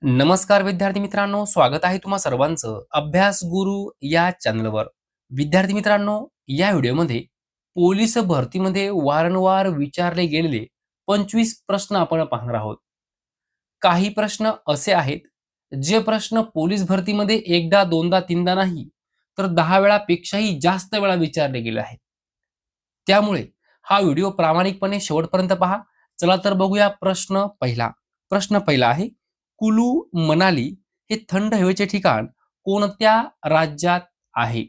नमस्कार विद्यार्थी मित्रांनो, स्वागत आहे तुम्हा सर्वांचं अभ्यास गुरु या चॅनलवर. विद्यार्थी मित्रांनो, या व्हिडिओमध्ये पोलीस भरतीमध्ये वारंवार विचारले गेलेले 25 प्रश्न आपण पाहणार आहोत. काही प्रश्न असे आहेत, जे प्रश्न पोलीस भरतीमध्ये एकदा, दोनदा, तीनदा नाही, तर 10 वेळापेक्षाही जास्त वेळा विचारले गेले आहेत. त्यामुळे हा व्हिडिओ प्रामाणिकपणे शेवटपर्यंत पहा. चला तर बघूया प्रश्न पहिला. प्रश्न पहिला आहे, कुलू मनाली हे थंड हवेचे ठिकाण कोणत्या राज्यात आहे?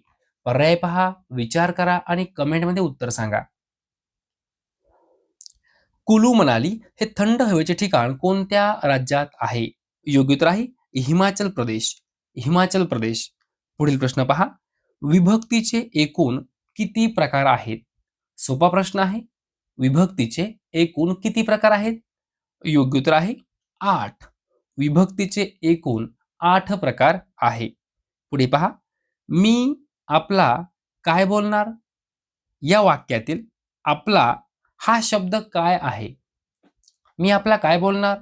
पर्याय पहा, विचार करा आणि कमेंटमध्ये उत्तर सांगा. कुलू मनाली हे थंड हवेचे ठिकाण कोणत्या राज्यात आहे? योग्य उत्तर आहे हिमाचल प्रदेश. हिमाचल प्रदेश. पुढील प्रश्न पहा, विभक्तीचे एकूण किती प्रकार आहेत? सोपा प्रश्न आहे. विभक्तीचे एकूण किती प्रकार आहेत? योग्य उत्तर आहे 8. विभक्तीचे एकूण 8 प्रकार आहे. पुढे पहा, मी आपला काय बोलणार? या वाक्यातील आपला हा शब्द काय आहे? मी आपला काय बोलणार?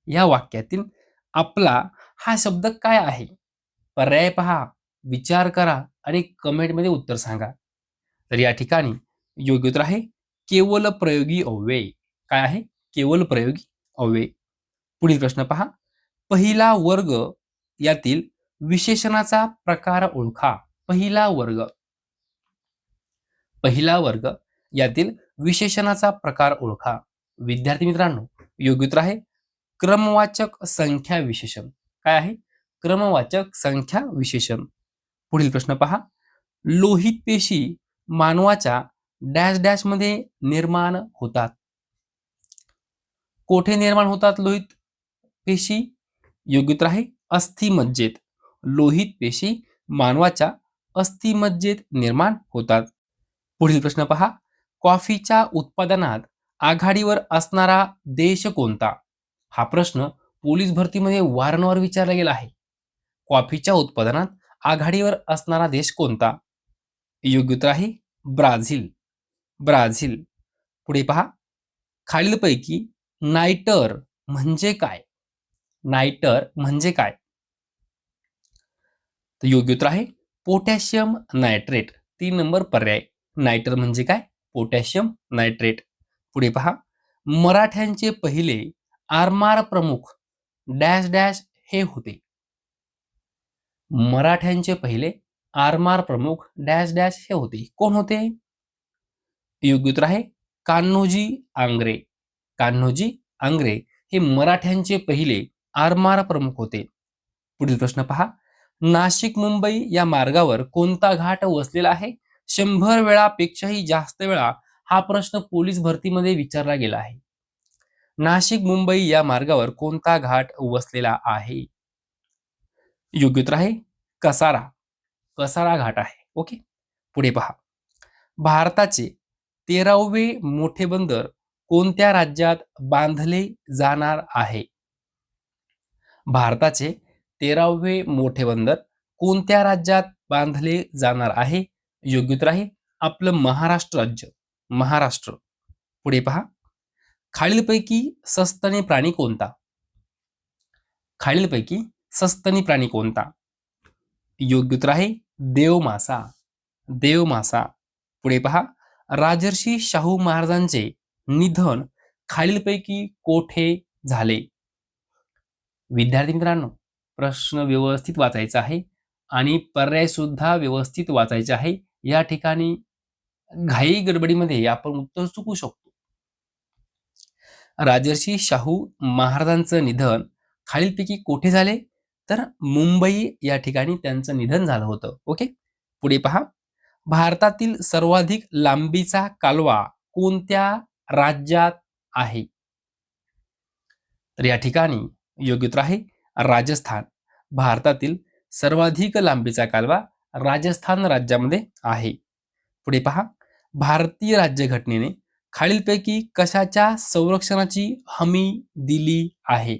या वाक्यातील आपला हा शब्द काय आहे? पर्याय पहा, विचार करा आणि कमेंटमध्ये उत्तर सांगा. तर या ठिकाणी योग्य उत्तर आहे केवल प्रयोगी अव्यय. काय आहे? केवल प्रयोगी अव्यय. पुढील प्रश्न पहा, पहिला वर्ग यातील विशेषणाचा प्रकार ओळखा. पहिला वर्ग. पहिला वर्ग यातील विशेषणाचा प्रकार ओळखा. विद्यार्थी मित्रांनो, योग्य उत्तर आहे क्रमवाचक संख्या विशेषण. काय आहे? क्रमवाचक संख्या विशेषण. पुढील प्रश्न पहा, लोहित पेशी मानवाच्या डॅश डॅश मध्ये निर्माण होतात. कोठे निर्माण होतात लोहित पेशी? योग्य उत्तर आहे अस्थिमज्जेत. लोहित पेशी मानवाच्या अस्थिमज्जेत निर्माण होतात. पुढील प्रश्न पहा, कॉफीच्या उत्पादनात आघाडीवर असणारा देश कोणता? हा प्रश्न पोलीस भरतीमध्ये वारंवार विचारला गेला आहे. कॉफीच्या उत्पादनात आघाडीवर असणारा देश कोणता? योग्य उत्तर आहे ब्राझील. ब्राझील. पुढे पहा, खालीलपैकी नायटर म्हणजे काय? नायटर म्हणजे काय? तर योग्य उत्तर आहे पोटॅशियम नायट्रेट. 3 नंबर पर्याय. नायटर म्हणजे काय? Potassium nitrate. पुढे पहा, मराठ्यांचे पहिले आरमार प्रमुख डॅश डॅश हे होते. मराठ्यांचे पहिले आरमार प्रमुख डॅश डॅश हे होते. कोण होते? योग्य उत्तर आहे कान्होजी आंग्रे. कान्होजी आंग्रे हे मराठ्यांचे पहिले आरमार प्रमुख होते. पुढील प्रश्न पहा, नाशिक मुंबई या मार्गावर कोणता घाट वसलेला आहे? 100 वेळापेक्षाही जास्त वेळा हा प्रश्न पोलीस भरतीमध्ये विचारला गेला आहे. नाशिक मुंबई या मार्गावर कोणता घाट वसलेला आहे? योग्य उत्तर आहे कसारा. कसारा घाट आहे. ओके. पुढे पहा, भारताचे 13वे मोठे बंदर कोणत्या राज्यात बांधले जाणार आहे? भारताचे 13वे मोठे बंदर कोणत्या राज्यात बांधले जाणार आहे? योग्य उत्तर आहे आपलं महाराष्ट्र राज्य. महाराष्ट्र. पुढे पहा, खालीलपैकी सस्तनी प्राणी कोणता? खालीलपैकी सस्तनी प्राणी कोणता? योग्य उत्तर आहे देवमासा. देवमासा. पुढे पहा, राजर्षी शाहू महाराजांचे निधन खालीलपैकी कोठे झाले? विद्यार्थी मित्रांनो, प्रश्न व्यवस्थित वाचायचा आहे आणि पर्याय सुद्धा व्यवस्थित वाचायचे आहे. या ठिकाणी घाई गडबडीमध्ये आपण उत्तर चुकू शकतो. राजर्षी शाहू महाराजांचं निधन खालीलपैकी कोठे झाले? तर मुंबई या ठिकाणी त्यांचं निधन झालं होतं. ओके. पुढे पहा, भारतातील सर्वाधिक लांबीचा कालवा कोणत्या राज्यात आहे? तर या ठिकाणी योग्य उत्तर आहे राजस्थान. भारतातील सर्वाधिक लांबीचा कालवा राजस्थान राज्यामध्ये आहे. पुढे पहा, भारतीय राज्यघटनेने खालीलपैकी कशाच्या संरक्षणाची हमी दिली आहे?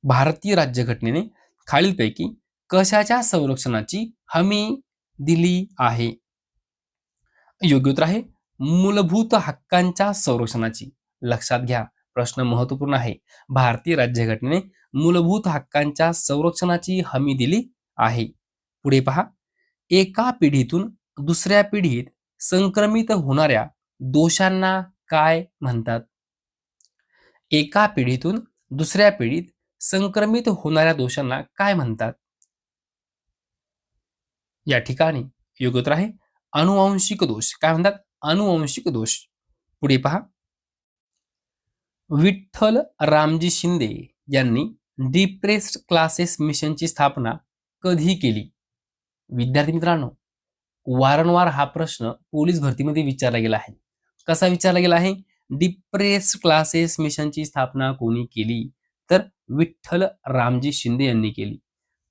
भारतीय राज्यघटनेने खालीलपैकी कशाच्या संरक्षणाची हमी दिली आहे? योग्य उत्तर आहे मूलभूत हक्कांच्या संरक्षणाची. लक्षात घ्या, प्रश्न महत्वपूर्ण आहे. भारतीय राज्यघटनेने मूलभूत हक्कांच्या संरक्षणाची हमी दिली आहे. पुढे पहा, एका पिढीतून दुसऱ्या पिढीत संक्रमित होणाऱ्या दोषांना काय म्हणतात? एका पिढीतून दुसऱ्या पिढीत संक्रमित होणाऱ्या दोषांना काय म्हणतात? या ठिकाणी योग्य उत्तर आहे अनुवांशिक दोष. काय म्हणतात? अनुवांशिक दोष. पुढे पहा, विठ्ठल रामजी शिंदे यांनी डिप्रेस्ड क्लासेस मिशनची स्थापना कधी केली? विद्यार्थी मित्रांनो, वारंवार हा प्रश्न पोलीस भरतीमध्ये विचारला गेला आहे. कसा विचारला गेला आहे? डिप्रेस्ड क्लासेस मिशनची स्थापना कोणी केली? तर विठ्ठल रामजी शिंदे यांनी केली.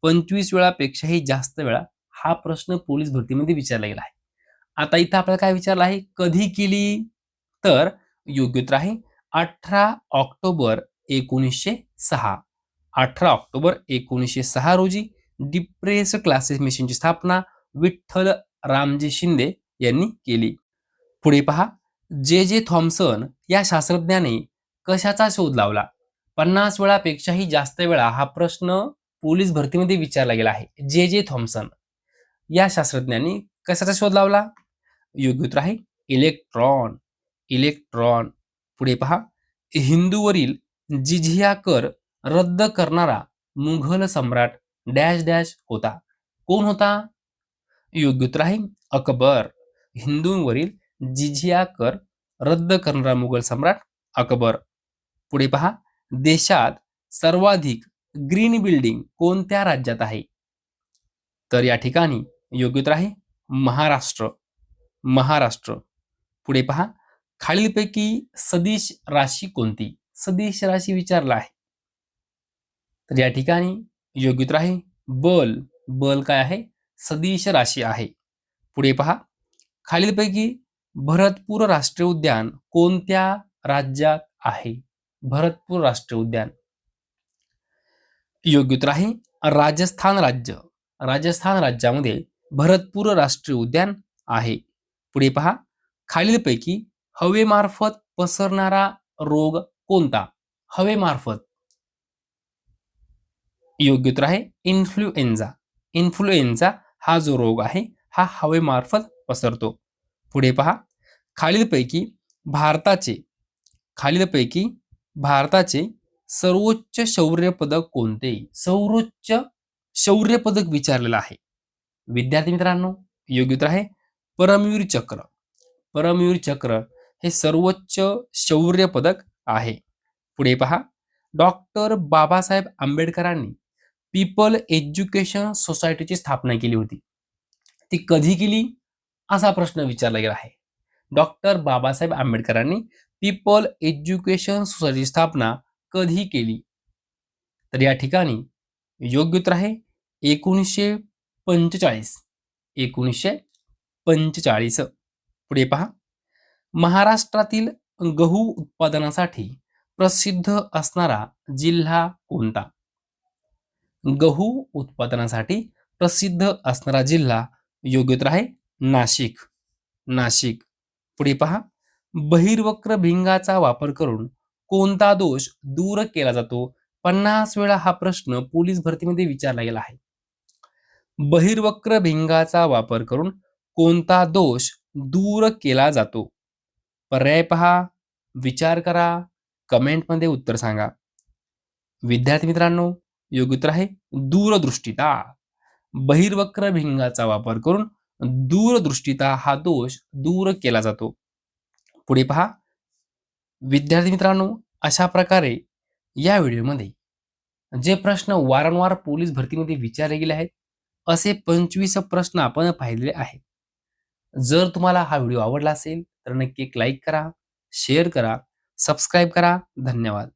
25 वेळापेक्षाही जास्त वेळा हा प्रश्न पोलीस भरतीमध्ये विचारला गेला आहे. आता इथं आपल्याला काय विचारलं आहे? कधी केली? तर योग्य उत्तर आहे 18 ऑक्टोबर 1906. 18 ऑक्टोबर 1906 रोजी डिप्रेस्ड क्लासेस मिशनची स्थापना विठ्ठल रामजी शिंदे यांनी केली. पुढे पहा, जे जे थॉम्सन या शास्त्रज्ञाने कशाचा शोध लावला? 50 वेळापेक्षाही जास्त वेळा हा प्रश्न पोलीस भरतीमध्ये विचारला गेला आहे. जे जे थॉम्सन या शास्त्रज्ञांनी कशाचा शोध लावला? योग्य उत्तर आहे इलेक्ट्रॉन. इलेक्ट्रॉन. पुढे पहा, हिंदूवरील जिझिया कर रद्द करणारा मुघल सम्राट डॅश डॅश होता. कोण होता? योग्य उत्तर आहे अकबर. हिंदूंवरील जिझिया कर रद्द करणारा मुघल सम्राट अकबर. पुढे पहा, देशात सर्वाधिक ग्रीन बिल्डिंग कोणत्या राज्यात आहे? तर या ठिकाणी योग्य उत्तर आहे महाराष्ट्र. महाराष्ट्र. पुढे पहा, खालीलपैकी सदिश राशी कोणती? सदिश राशी विचारला आहे. तर या ठिकाणी योग्य उत्तर आहे बल. बल काय आहे? सदिश राशी आहे. पुढे पहा, खालीलपैकी भरतपूर राष्ट्रीय उद्यान कोणत्या राज्यात आहे? भरतपूर राष्ट्रीय उद्यान. योग्य उत्तर आहे राजस्थान राज्य. राजस्थान राज्यामध्ये भरतपूर राष्ट्रीय उद्यान आहे. पुढे पहा, खालीलपैकी हवेमार्फत पसरणारा रोग कोणता? हवेमार्फत. योग्य उत्तर आहे इन्फ्लुएन्झा. इन्फ्लुएन्झा हा जो रोग आहे हा हवेमार्फत पसरतो. पुढे पहा, खालीलपैकी भारताचे सर्वोच्च शौर्य पदक कोणते? सर्वोच्च शौर्य पदक विचारलेलं आहे. विद्यार्थी मित्रांनो, योग्य उत्तर आहे परमवीर चक्र. परमवीर चक्र हे सर्वोच्च शौर्य पदक आहे. पुढे पहा, डॉक्टर बाबासाहेब आंबेडकरांनी पीपल एज्युकेशन सोसायटीची स्थापना केली होती. ती कधी केली असा प्रश्न विचारला गेला आहे. डॉक्टर बाबासाहेब आंबेडकरांनी पीपल एज्युकेशन सोसायटीची स्थापना कधी केली? तर या ठिकाणी योग्य उत्तर आहे 1945. 1945. पुढे पहा, महाराष्ट्रातील गहू उत्पादनासाठी प्रसिद्ध असणारा जिल्हा कोणता? गहू उत्पादनासाठी प्रसिद्ध असणारा जिल्हा योग्य उत्तर आहे नाशिक. नाशिक. पुढे पहा, बहिर्वक्र भिंगाचा वापर करून कोणता दोष दूर केला जातो? 50 वेळा हा प्रश्न पोलीस भरतीमध्ये विचारला गेला आहे. बहिर्वक्र भिंगाचा वापर करून कोणता दोष दूर केला जातो? पर्याय पहा, विचार करा, कमेंटमध्ये उत्तर सांगा. विद्यार्थी मित्रांनो, योग्य उत्तर आहे दूरदृष्टिता. बहिर्वक्र भिंगाचा वापर करून दूरदृष्टिता हा दोष दूर केला जातो. पुढे पहा, विद्यार्थी मित्रांनो, अशा प्रकारे या व्हिडिओमध्ये जे प्रश्न वारंवार पोलीस भरतीमध्ये विचारले गेले आहेत असे 25 प्रश्न आपण पाहिलेले आहेत. जर तुम्हाला हा व्हिडिओ आवडला असेल तर नक्की एक लाईक करा, शेअर करा, सबस्क्राईब करा. धन्यवाद.